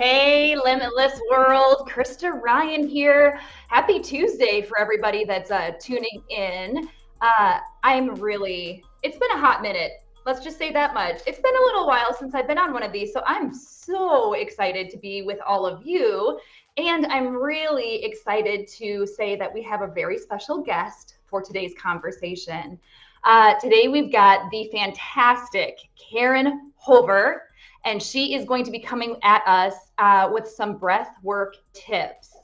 Hey, Limitless world, Krista Ryan here. Happy Tuesday for everybody that's tuning in. It's been a hot minute. Let's just say that much. It's been a little while since I've been on one of these, so I'm so excited to be with all of you. And I'm really excited to say that we have a very special guest for today's conversation. Today we've got the fantastic Karen Hover, and she is going to be coming at us with some breath work tips.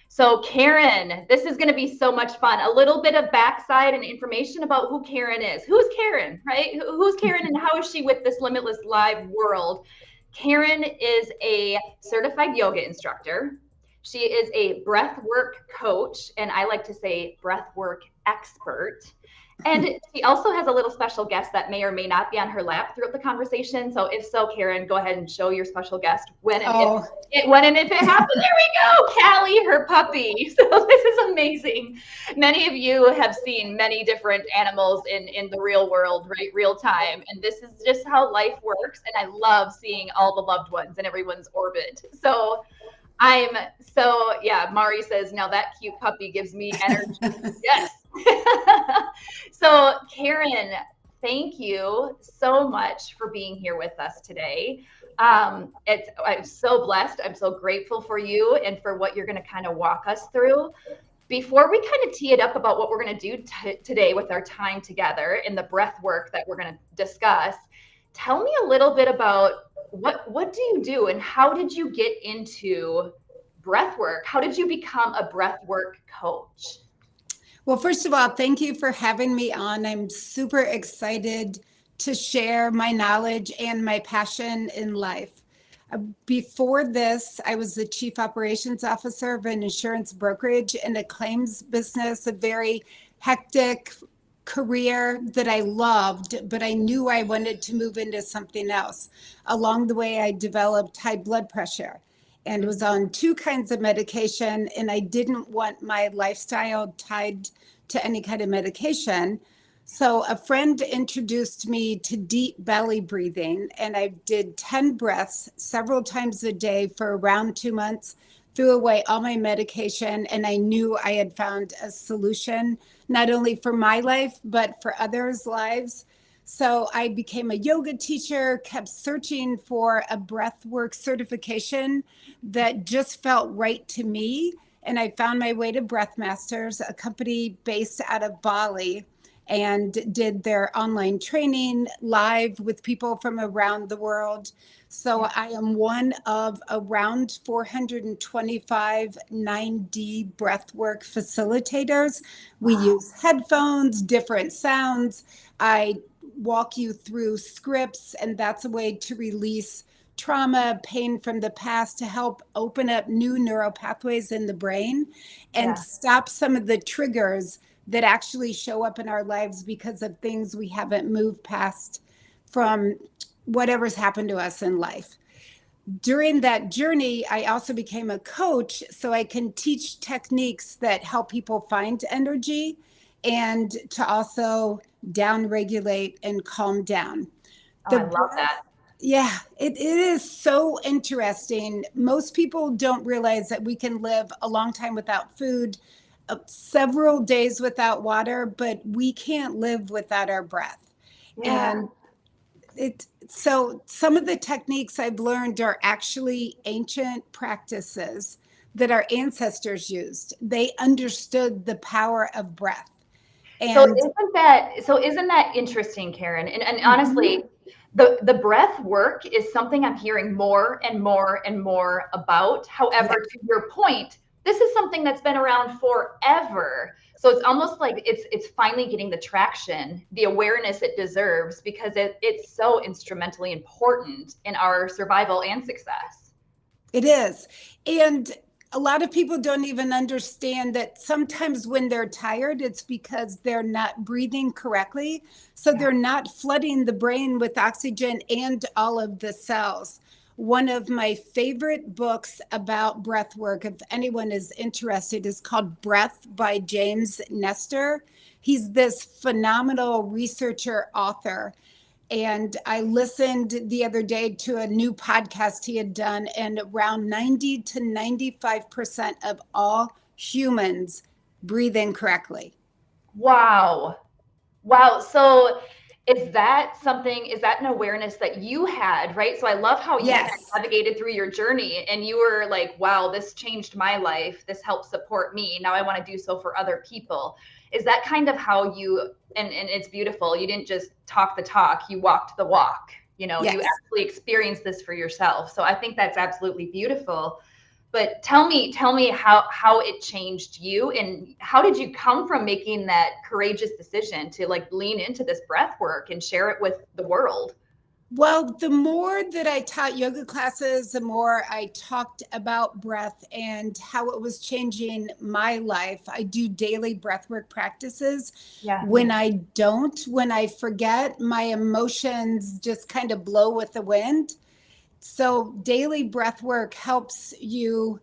So Karen, this is going to be so much fun. A little bit of backside and information about who Karen is. Who's Karen, right? Who's Karen and how is she with this Limitless Live world? Karen is a certified yoga instructor. She is a breathwork coach, and I like to say breathwork expert. And she also has a little special guest that may or may not be on her lap throughout the conversation. So if so, Karen, go ahead and show your special guest when and if it happens. There we go, Callie, her puppy. So this is amazing. Many of you have seen many different animals in the real world, right? Real time. And this is just how life works. And I love seeing all the loved ones in everyone's orbit. So Mari says, now that cute puppy gives me energy. Yes. So Karen, thank you so much for being here with us today. I'm so blessed. I'm so grateful for you and for what you're going to kind of walk us through. Before we kind of tee it up about what we're going to do today with our time together in the breath work that we're going to discuss, tell me a little bit about what do you do and how did you get into breath work? How did you become a breath work coach? Well, first of all, thank you for having me on. I'm super excited to share my knowledge and my passion in life. Before this, I was the chief operations officer of an insurance brokerage and a claims business, a very hectic career that I loved, but I knew I wanted to move into something else. Along the way, I developed high blood pressure and was on 2 kinds of medication, and I didn't want my lifestyle tied to any kind of medication. So a friend introduced me to deep belly breathing, and I did 10 breaths several times a day for around 2 months, threw away all my medication, and I knew I had found a solution, not only for my life, but for others' lives. So I became a yoga teacher, kept searching for a breathwork certification that just felt right to me. And I found my way to Breathmasters, a company based out of Bali, and did their online training live with people from around the world. So I am one of around 425 9D breathwork facilitators. We use headphones, different sounds. I walk you through scripts, and that's a way to release trauma, pain from the past, to help open up new neural pathways in the brain and stop some of the triggers that actually show up in our lives because of things we haven't moved past from whatever's happened to us in life. During that journey, I also became a coach so I can teach techniques that help people find energy and to also down-regulate and calm down. I love that. Yeah, it is so interesting. Most people don't realize that we can live a long time without food, several days without water, but we can't live without our breath. Yeah. And so some of the techniques I've learned are actually ancient practices that our ancestors used. They understood the power of breath. And isn't that interesting, Karen? And honestly, the breath work is something I'm hearing more and more and more about. However, to your point, this is something that's been around forever. So it's almost like it's finally getting the traction, the awareness it deserves, because it's so instrumentally important in our survival and success. It is. And a lot of people don't even understand that sometimes when they're tired, it's because they're not breathing correctly. So they're not flooding the brain with oxygen and all of the cells. One of my favorite books about breath work, if anyone is interested, is called Breath by James Nestor. He's this phenomenal researcher, author. And I listened the other day to a new podcast he had done, and around 90 to 95% of all humans breathe incorrectly. Wow. Wow. So is that an awareness that you had, right? So I love how you kind of Yes. navigated through your journey and you were like, wow, this changed my life. This helps support me. Now I want to do so for other people. Is that kind of how you, and it's beautiful. You didn't just talk the talk, you walked the walk. You Yes. actually experienced this for yourself. So I think that's absolutely beautiful. But tell me how it changed you, and how did you come from making that courageous decision to like lean into this breath work and share it with the world? Well, the more that I taught yoga classes, the more I talked about breath and how it was changing my life. I do daily breathwork practices. Yeah. When I forget, my emotions just kind of blow with the wind. So daily breathwork helps you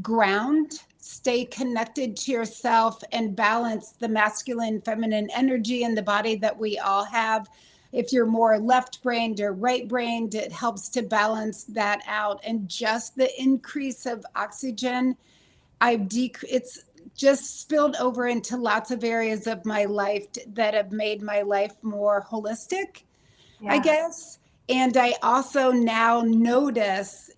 ground, stay connected to yourself, and balance the masculine, feminine energy in the body that we all have. If you're more left brained or right brained, it helps to balance that out. And just the increase of oxygen, it's just spilled over into lots of areas of my life that have made my life more holistic, I guess. And I also now notice,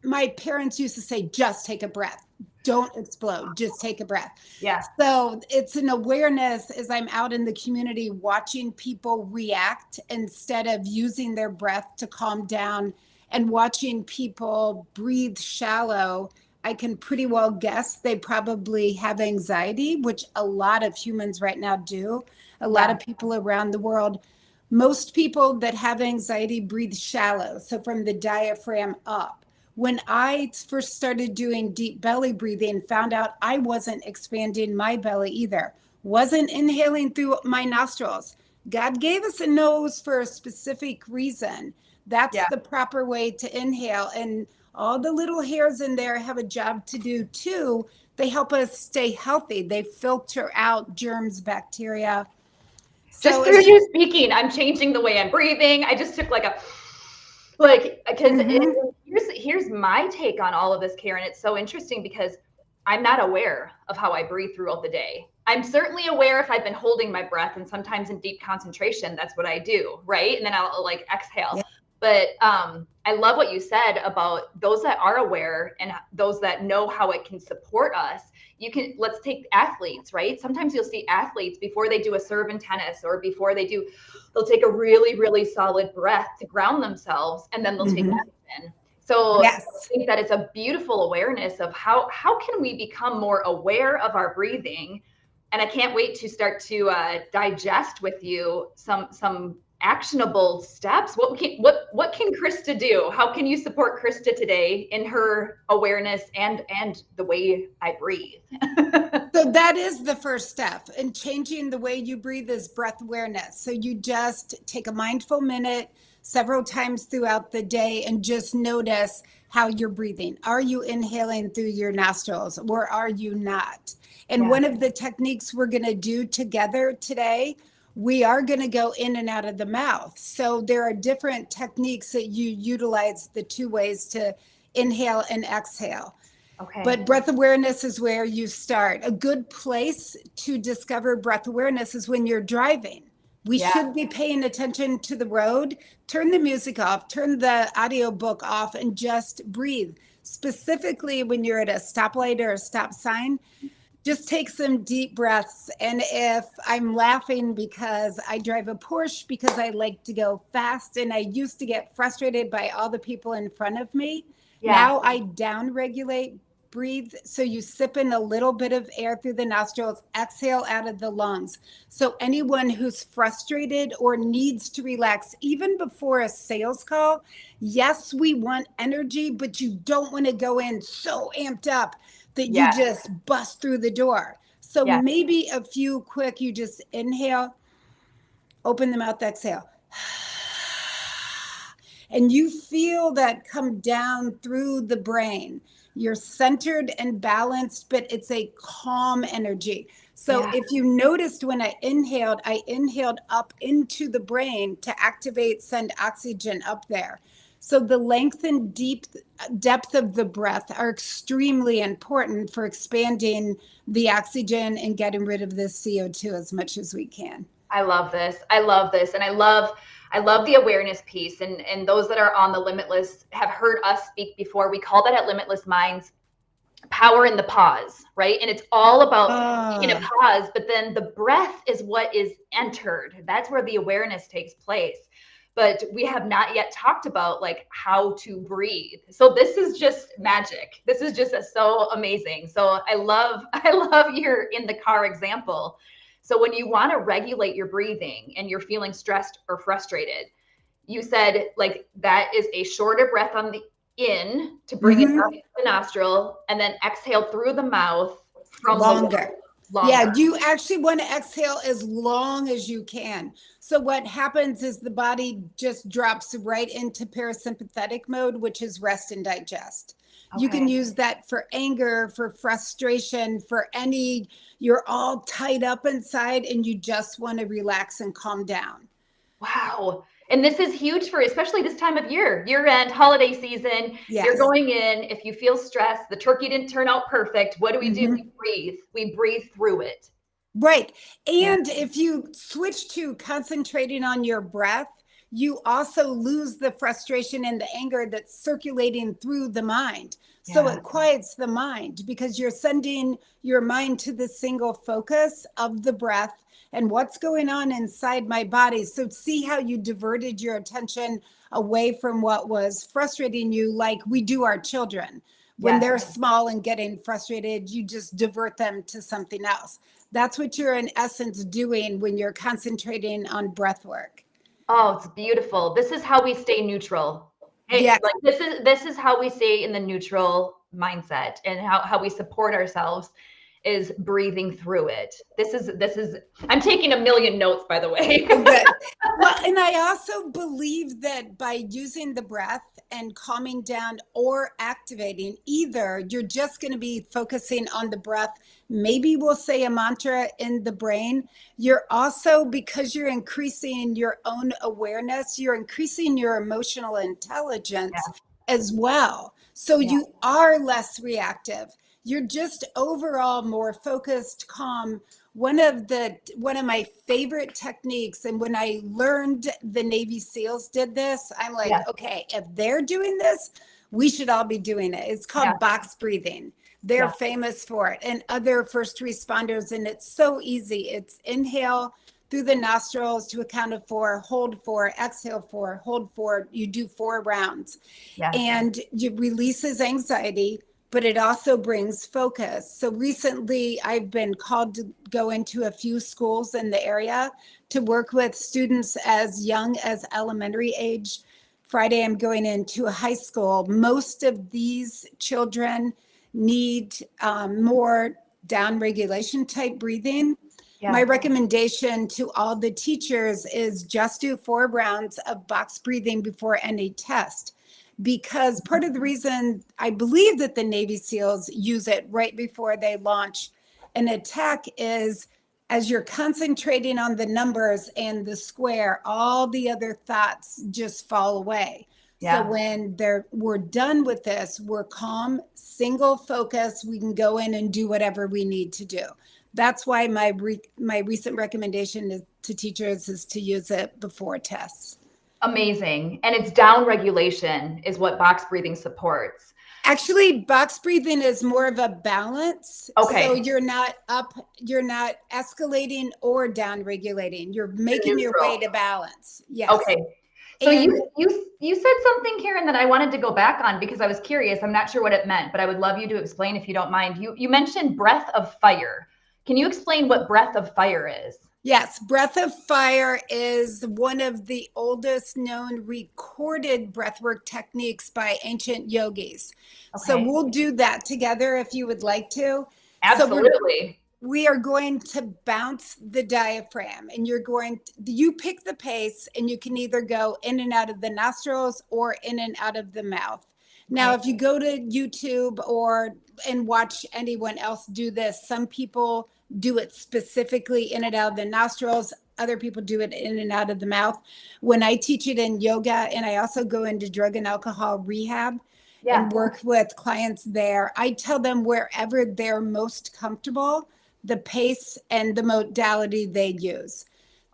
my parents used to say, just take a breath. Don't explode. Just take a breath. Yeah. So it's an awareness as I'm out in the community watching people react instead of using their breath to calm down, and watching people breathe shallow. I can pretty well guess they probably have anxiety, which a lot of humans right now do. A lot of people around the world. Most people that have anxiety breathe shallow, so from the diaphragm up. When I first started doing deep belly breathing, found out I wasn't expanding my belly either, wasn't inhaling through my nostrils. God gave us a nose for a specific reason. That's the proper way to inhale. And all the little hairs in there have a job to do too. They help us stay healthy. They filter out germs, bacteria. Just So through you speaking, I'm changing the way I'm breathing. I just took because here's my take on all of this, Karen. It's so interesting because I'm not aware of how I breathe throughout the day. I'm certainly aware if I've been holding my breath, and sometimes in deep concentration, that's what I do, right? And then I'll like exhale. But I love what you said about those that are aware and those that know how it can support us. Let's take athletes, right? Sometimes you'll see athletes before they do a serve in tennis or they'll take a really, really solid breath to ground themselves, and then they'll take medicine. So I think that it's a beautiful awareness of how can we become more aware of our breathing. And I can't wait to start to digest with you some actionable steps. What can Krista do? How can you support Krista today in her awareness and the way I breathe? So that is the first step in changing the way you breathe, is breath awareness. So you just take a mindful minute several times throughout the day and just notice how you're breathing. Are you inhaling through your nostrils, or are you not? And one of the techniques we're going to do together today, we are going to go in and out of the mouth. So there are different techniques that you utilize, the two ways to inhale and exhale. Okay. But breath awareness is where you start. A good place to discover breath awareness is when you're driving. We should be paying attention to the road. Turn the music off, turn the audiobook off, and just breathe. Specifically when you're at a stoplight or a stop sign, just take some deep breaths. And if I'm laughing because I drive a Porsche because I like to go fast, and I used to get frustrated by all the people in front of me. Now I down regulate, breathe. So you sip in a little bit of air through the nostrils, exhale out of the lungs. So anyone who's frustrated or needs to relax, even before a sales call, yes, we want energy, but you don't want to go in so amped up that you just bust through the door. So maybe a few quick, you just inhale, open the mouth, exhale. and you feel that come down through the brain. You're centered and balanced, but it's a calm energy. So if you noticed when I inhaled up into the brain to activate, send oxygen up there. So the length and depth of the breath are extremely important for expanding the oxygen and getting rid of the CO2 as much as we can. I love this. I love this. And I love the awareness piece. And those that are on the Limitless have heard us speak before. We call that at Limitless Minds power in the pause, right? And it's all about taking a pause, but then the breath is what is entered. That's where the awareness takes place. But we have not yet talked about like how to breathe. So this is just magic. This is just so amazing. So I love your in the car example. So when you want to regulate your breathing and you're feeling stressed or frustrated, you said like that is a shorter breath on the in to bring it up the nostril, and then exhale through the mouth from longer. Yeah, you actually want to exhale as long as you can. So what happens is the body just drops right into parasympathetic mode, which is rest and digest. You can use that for anger, for frustration, for you're all tied up inside and you just want to relax and calm down. Wow. And this is huge for especially this time of year-end, holiday season. Yes. You're going in, if you feel stressed, the turkey didn't turn out perfect. What do? We breathe. We breathe through it. Right. And if you switch to concentrating on your breath, you also lose the frustration and the anger that's circulating through the mind. So it quiets the mind because you're sending your mind to the single focus of the breath and what's going on inside my body. So see how you diverted your attention away from what was frustrating you, like we do our children. When they're small and getting frustrated, you just divert them to something else. That's what you're in essence doing when you're concentrating on breath work. Oh, it's beautiful. This is how we stay neutral. Hey, like this is how we stay in the neutral mindset, and how we support ourselves is breathing through it. This is I'm taking a million notes, by the way. Well, and I also believe that by using the breath and calming down or activating, either you're just going to be focusing on the breath. Maybe we'll say a mantra in the brain. You're also, because you're increasing your own awareness, you're increasing your emotional intelligence as well. So you are less reactive. You're just overall more focused, calm. One of my favorite techniques, and when I learned the Navy SEALs did this, I'm like, okay, if they're doing this, we should all be doing it. It's called box breathing. They're famous for it, and other first responders, and it's so easy. It's inhale through the nostrils to a count of 4, hold 4, exhale 4, hold 4. You do 4 rounds, and it releases anxiety, but it also brings focus. So recently I've been called to go into a few schools in the area to work with students as young as elementary age. Friday, I'm going into a high school. Most of these children need more down regulation type breathing. My recommendation to all the teachers is just do 4 rounds of box breathing before any test. Because part of the reason I believe that the Navy SEALs use it right before they launch an attack is as you're concentrating on the numbers and the square, all the other thoughts just fall away. So when we're done with this, we're calm, single focus, we can go in and do whatever we need to do. That's why my recent recommendation to teachers is to use it before tests. Amazing. And it's down regulation is what box breathing supports. Actually, box breathing is more of a balance. So you're not escalating or down regulating. You're making your way to balance. Yes. Okay. So you said something, Karen, that I wanted to go back on because I was curious. I'm not sure what it meant, but I would love you to explain if you don't mind. You mentioned breath of fire. Can you explain what breath of fire is? Yes, breath of fire is one of the oldest known recorded breathwork techniques by ancient yogis. So we'll do that together if you would like to. Absolutely. we are going to bounce the diaphragm, and you pick the pace, and you can either go in and out of the nostrils or in and out of the mouth. Now, if you go to YouTube and watch anyone else do this, some people do it specifically in and out of the nostrils. Other people do it in and out of the mouth. When I teach it in yoga, and I also go into drug and alcohol rehab and work with clients there, I tell them wherever they're most comfortable, the pace and the modality they use.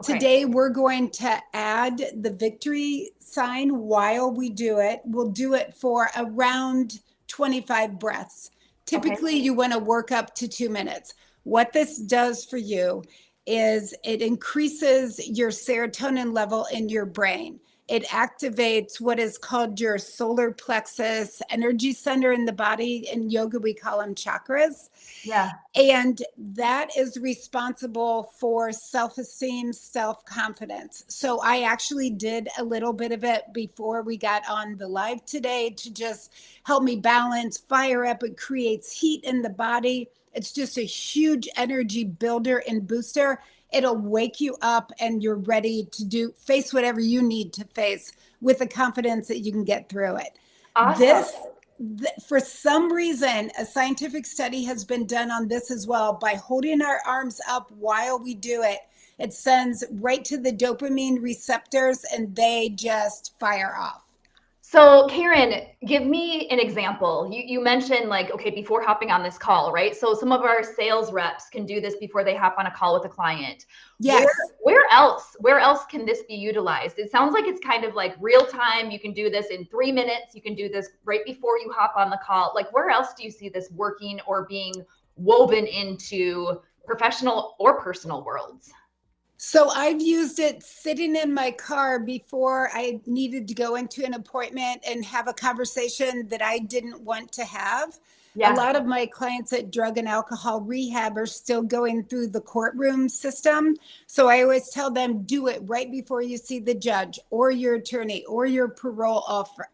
Today, we're going to add the victory sign while we do it. We'll do it for around 25 breaths. Typically, you want to work up to 2 minutes. What this does for you is it increases your serotonin level in your brain. It activates what is called your solar plexus energy center in the body. In yoga, we call them chakras. Yeah. And that is responsible for self-esteem, self-confidence. So I actually did a little bit of it before we got on the live today to just help me balance, fire up. It creates heat in the body. It's just a huge energy builder and booster. It'll wake you up, and you're ready to face whatever you need to face with the confidence that you can get through it. Awesome. For some reason, a scientific study has been done on this as well. By holding our arms up while we do it, it sends right to the dopamine receptors, and they just fire off. So Karen, give me an example. You mentioned before hopping on this call, right? So some of our sales reps can do this before they hop on a call with a client. Yes. Where else can this be utilized? It sounds like it's kind of like real time. You can do this in 3 minutes. You can do this right before you hop on the call. Like, where else do you see this working or being woven into professional or personal worlds? So I've used it sitting in my car before I needed to go into an appointment and have a conversation that I didn't want to have. Yeah. A lot of my clients at drug and alcohol rehab are still going through the courtroom system. So I always tell them, do it right before you see the judge or your attorney or your parole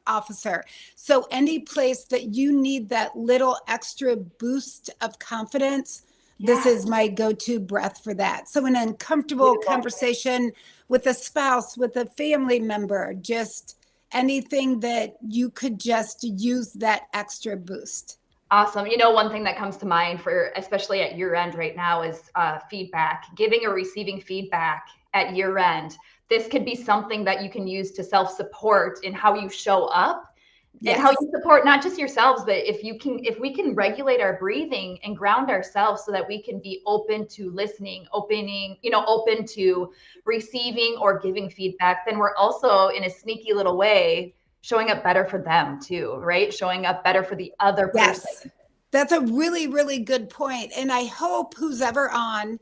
officer. So any place that you need that little extra boost of confidence, this is my go-to breath for that. So an uncomfortable conversation with a spouse, with a family member, just anything that you could just use that extra boost. Awesome. One thing that comes to mind for, especially at year end right now, is feedback, giving or receiving feedback at year end. This could be something that you can use to self-support in how you show up. Yes. And how you support not just yourselves, but if we can regulate our breathing and ground ourselves so that we can be open to listening, open to receiving or giving feedback, then we're also in a sneaky little way showing up better for them too, right? Showing up better for the other person. Yes, that's a really, really good point. And I hope who's ever on,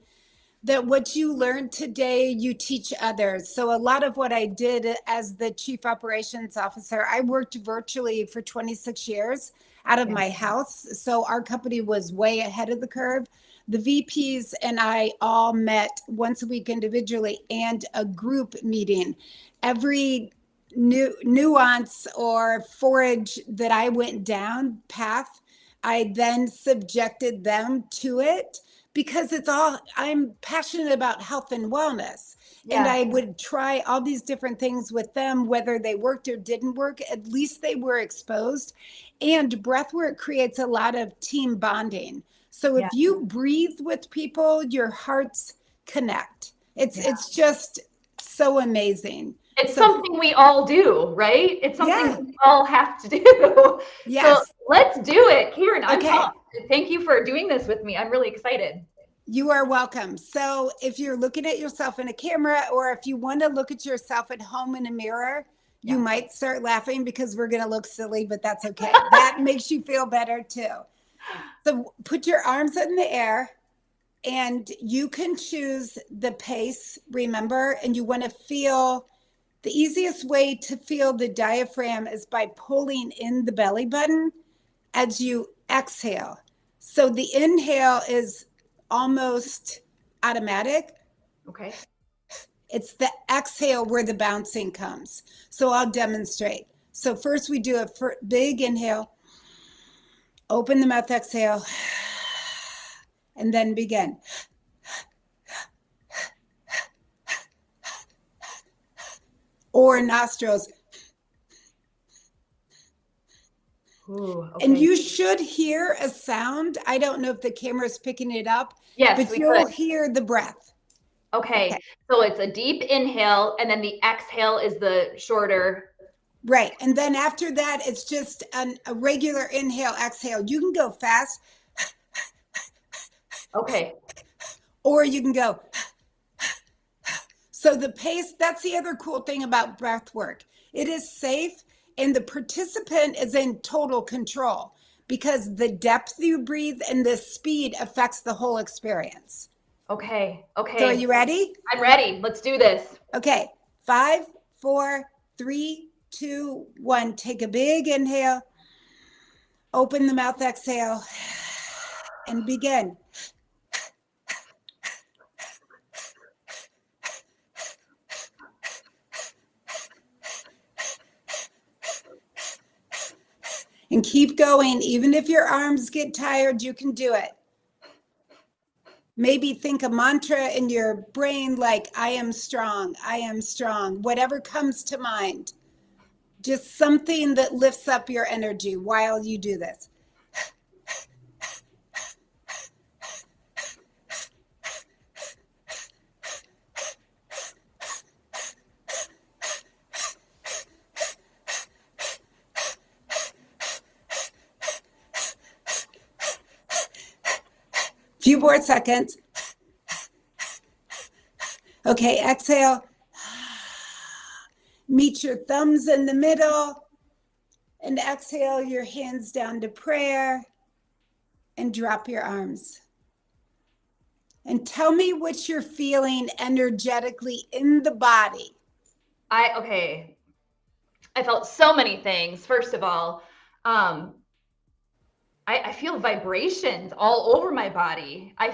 that what you learned today, you teach others. So a lot of what I did as the chief operations officer, I worked virtually for 26 years out of my house. So our company was way ahead of the curve. The VPs and I all met once a week individually and a group meeting. Every nuance or forage that I went down path, I then subjected them to it. Because I'm passionate about health and wellness. Yeah. And I would try all these different things with them, whether they worked or didn't work, at least they were exposed. And breathwork creates a lot of team bonding. So if you breathe with people, your hearts connect. It's just so amazing. It's something we all do, right? It's something we all have to do. Yes. So let's do it. Karen, I'm pumped. Thank you for doing this with me. I'm really excited. You are welcome. So if you're looking at yourself in a camera, or if you want to look at yourself at home in a mirror, you might start laughing because we're going to look silly, but that's okay. That makes you feel better too. So put your arms in the air, and you can choose the pace, remember, and you want to feel. The easiest way to feel the diaphragm is by pulling in the belly button as you exhale. So the inhale is almost automatic. Okay. It's the exhale where the bouncing comes. So I'll demonstrate. So first we do a big inhale, open the mouth, exhale, and then begin. Or nostrils. Ooh, okay. And you should hear a sound. I don't know if the camera is picking it up, Yes, but you'll hear the breath. Okay. So it's a deep inhale, and then the exhale is the shorter. Right. And then after that, it's just a regular inhale, exhale. You can go fast. Okay. Or you can go. So the pace, that's the other cool thing about breath work. It is safe, and the participant is in total control because the depth you breathe and the speed affects the whole experience. Okay. So are you ready? I'm ready. Let's do this. Okay. 5, 4, 3, 2, 1. Take a big inhale. Open the mouth, exhale, and begin. And keep going. Even if your arms get tired, you can do it. Maybe think a mantra in your brain like, I am strong, whatever comes to mind. Just something that lifts up your energy while you do this. Few more seconds. Okay, exhale. Meet your thumbs in the middle and exhale your hands down to prayer and drop your arms. And tell me what you're feeling energetically in the body. I felt so many things. First of all, I feel vibrations all over my body. I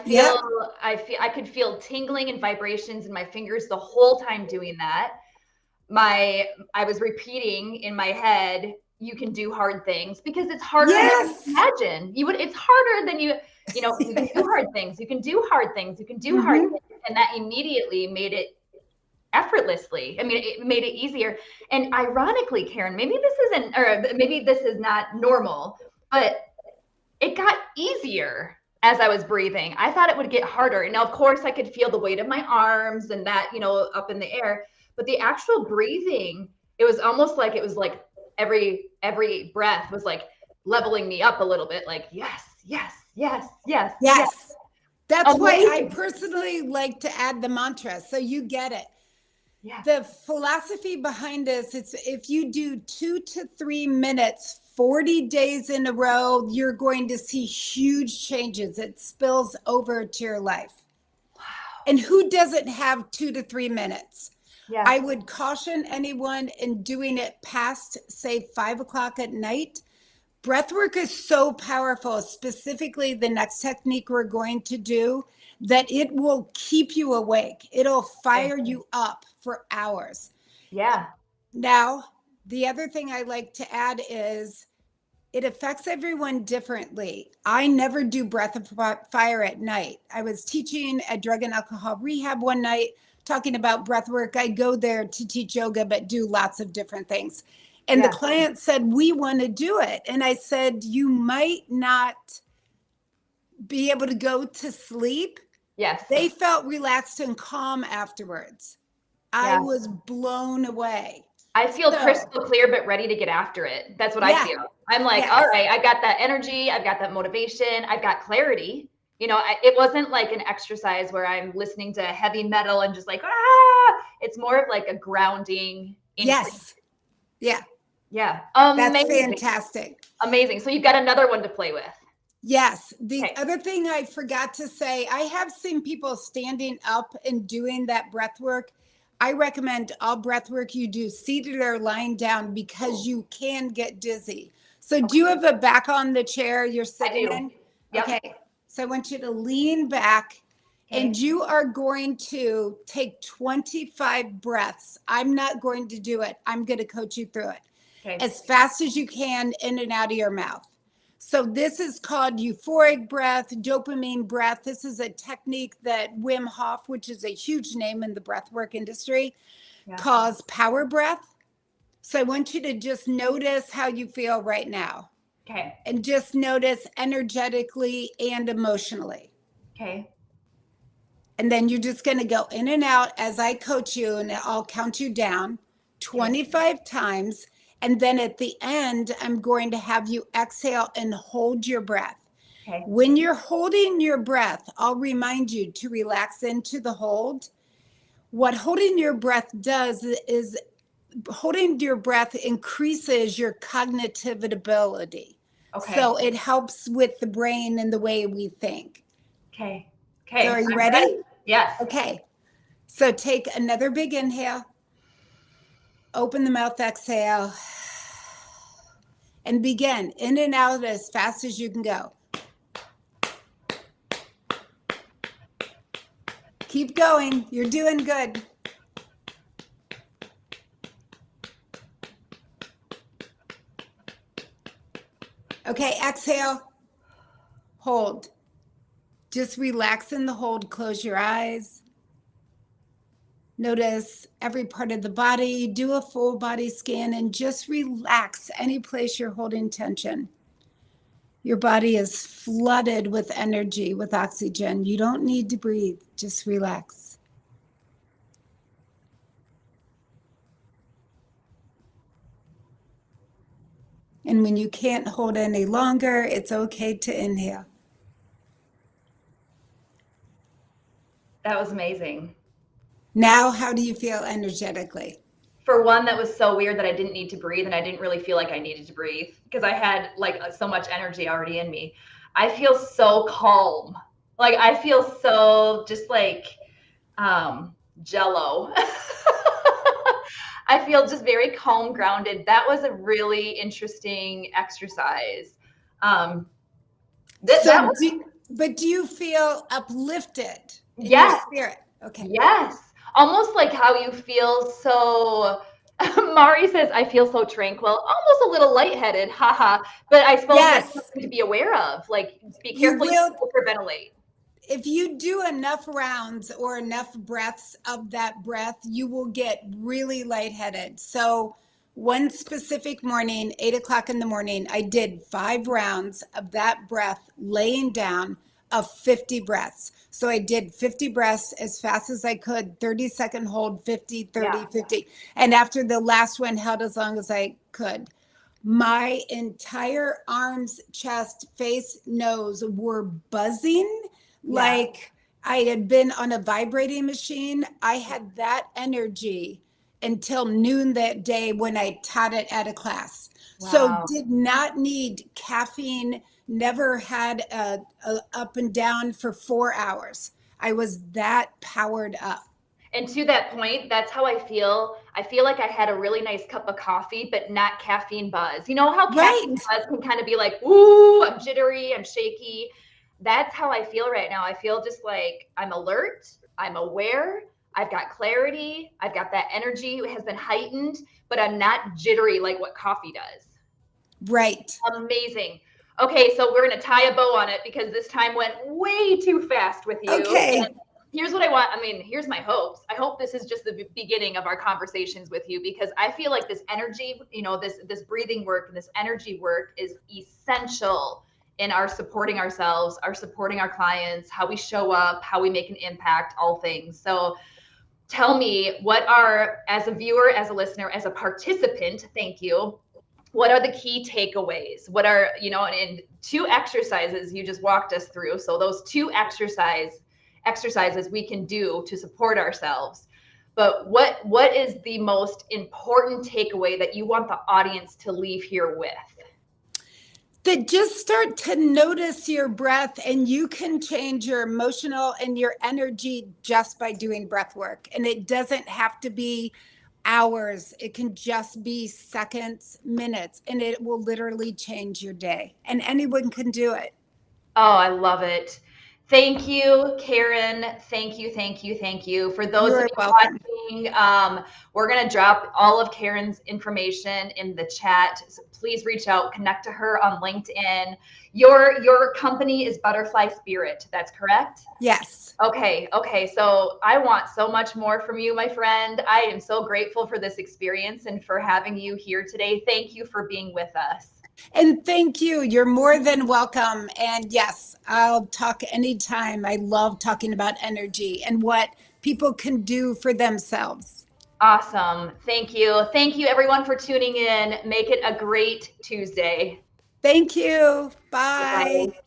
could feel tingling and vibrations in my fingers the whole time doing that. I was repeating in my head, you can do hard things, because it's harder than you imagine. It's harder than you can do hard things. You can do hard things. You can do hard things. And that immediately made it effortlessly. I mean, it made it easier. And ironically, Karen, maybe this is not normal, but it got easier as I was breathing. I thought it would get harder. And now, of course, I could feel the weight of my arms and that, up in the air. But the actual breathing, it was almost like every breath was like leveling me up a little bit. Like, yes. That's why I personally like to add the mantra, so you get it. Yeah. The philosophy behind this, it's if you do 2 to 3 minutes, 40 days in a row, you're going to see huge changes. It spills over to your life. Wow. And who doesn't have 2 to 3 minutes? Yeah. I would caution anyone in doing it past, say, 5 o'clock at night. Breathwork is so powerful, specifically the next technique we're going to do, that it will keep you awake. It'll fire you up for hours. Yeah. Now, the other thing I like to add is it affects everyone differently. I never do breath of fire at night. I was teaching at drug and alcohol rehab one night, talking about breath work. I go there to teach yoga, but do lots of different things. And the client said, we want to do it. And I said, you might not be able to go to sleep. Yes. They felt relaxed and calm afterwards. I was blown away. I feel crystal clear, but ready to get after it. That's what I feel. I'm like, all right, I've got that energy. I've got that motivation. I've got clarity. It wasn't like an exercise where I'm listening to heavy metal and just like, it's more of like a grounding. Yes. Yeah. Yeah. That's fantastic. Amazing. So you've got another one to play with. Yes. The other thing I forgot to say, I have seen people standing up and doing that breath work. I recommend all breath work you do seated or lying down, because you can get dizzy. So do you have a back on the chair you're sitting in? Yep. Okay. So I want you to lean back and you are going to take 25 breaths. I'm not going to do it. I'm going to coach you through it. As fast as you can, in and out of your mouth. So this is called euphoric breath, dopamine breath. This is a technique that Wim Hof, which is a huge name in the breathwork industry, calls power breath. So I want you to just notice how you feel right now. Okay. And just notice energetically and emotionally. Okay. And then you're just going to go in and out as I coach you, and I'll count you down 25 times. And then at the end, I'm going to have you exhale and hold your breath. Okay. When you're holding your breath, I'll remind you to relax into the hold. What holding your breath does is holding your breath increases your cognitive ability. Okay. So it helps with the brain and the way we think. Okay. Okay. So are you ready? Yes. Okay. So take another big inhale. Open the mouth, exhale. And begin in and out as fast as you can go. Keep going. You're doing good. Okay, exhale. Hold. Just relax in the hold. Close your eyes. Notice every part of the body. Do a full body scan and just relax any place you're holding tension. Your body is flooded with energy, with oxygen. You don't need to breathe. Just relax. And when you can't hold any longer, it's okay to inhale. That was amazing. Now, how do you feel energetically? For one, that was so weird that I didn't need to breathe, and I didn't really feel like I needed to breathe because I had like so much energy already in me. I feel so calm. Like I feel so just like jello. I feel just very calm, grounded. That was a really interesting exercise. But do you feel uplifted in your spirit? Okay. Yes. Almost like how you feel so, Mari says, I feel so tranquil, almost a little lightheaded, haha. But I suppose that's something to be aware of. Like, be careful you don't hyperventilate. If you do enough rounds or enough breaths of that breath, you will get really lightheaded. So one specific morning, 8 o'clock in the morning, I did 5 rounds of that breath laying down of 50 breaths. So I did 50 breaths as fast as I could, 30-second hold, 50, 30, 50. And after the last one, held as long as I could. My entire arms, chest, face, nose were buzzing. Like I had been on a vibrating machine. I had that energy until noon that day when I taught it at a class. Wow. So did not need caffeine, never had a up and down for 4 hours. I was that powered up. And to that point, that's how I feel. I feel like I had a really nice cup of coffee, but not caffeine buzz. You know how caffeine buzz can kind of be like, ooh, I'm jittery, I'm shaky. That's how I feel right now. I feel just like I'm alert, I'm aware, I've got clarity, I've got that energy. It has been heightened, but I'm not jittery like what coffee does. Right. Amazing. Okay, so we're going to tie a bow on it because this time went way too fast with you. Okay. And here's what I want. I mean, here's my hopes. I hope this is just the beginning of our conversations with you, because I feel like this energy, you know, this breathing work and this energy work is essential in our supporting ourselves, our supporting our clients, how we show up, how we make an impact, all things. So tell me, what are, as a viewer, as a listener, as a participant, thank you, what are the key takeaways? What are, you know, and 2 exercises you just walked us through. So those 2 exercises we can do to support ourselves. But what is the most important takeaway that you want the audience to leave here with? That just start to notice your breath, and you can change your emotional and your energy just by doing breath work. And it doesn't have to be hours. It can just be seconds, minutes, and it will literally change your day. And anyone can do it. Oh, I love it. Thank you, Karen. Thank you, thank you, thank you. For those of You're you welcome. watching, we're going to drop all of Karen's information in the chat. So please reach out, connect to her on LinkedIn. Your company is Butterfly Spirit. That's correct? Yes. Okay. So I want so much more from you, my friend. I am so grateful for this experience and for having you here today. Thank you for being with us. And thank you. You're more than welcome. And yes, I'll talk anytime. I love talking about energy and what people can do for themselves. Awesome. Thank you. Thank you, everyone, for tuning in. Make it a great Tuesday. Thank you. Bye. Bye.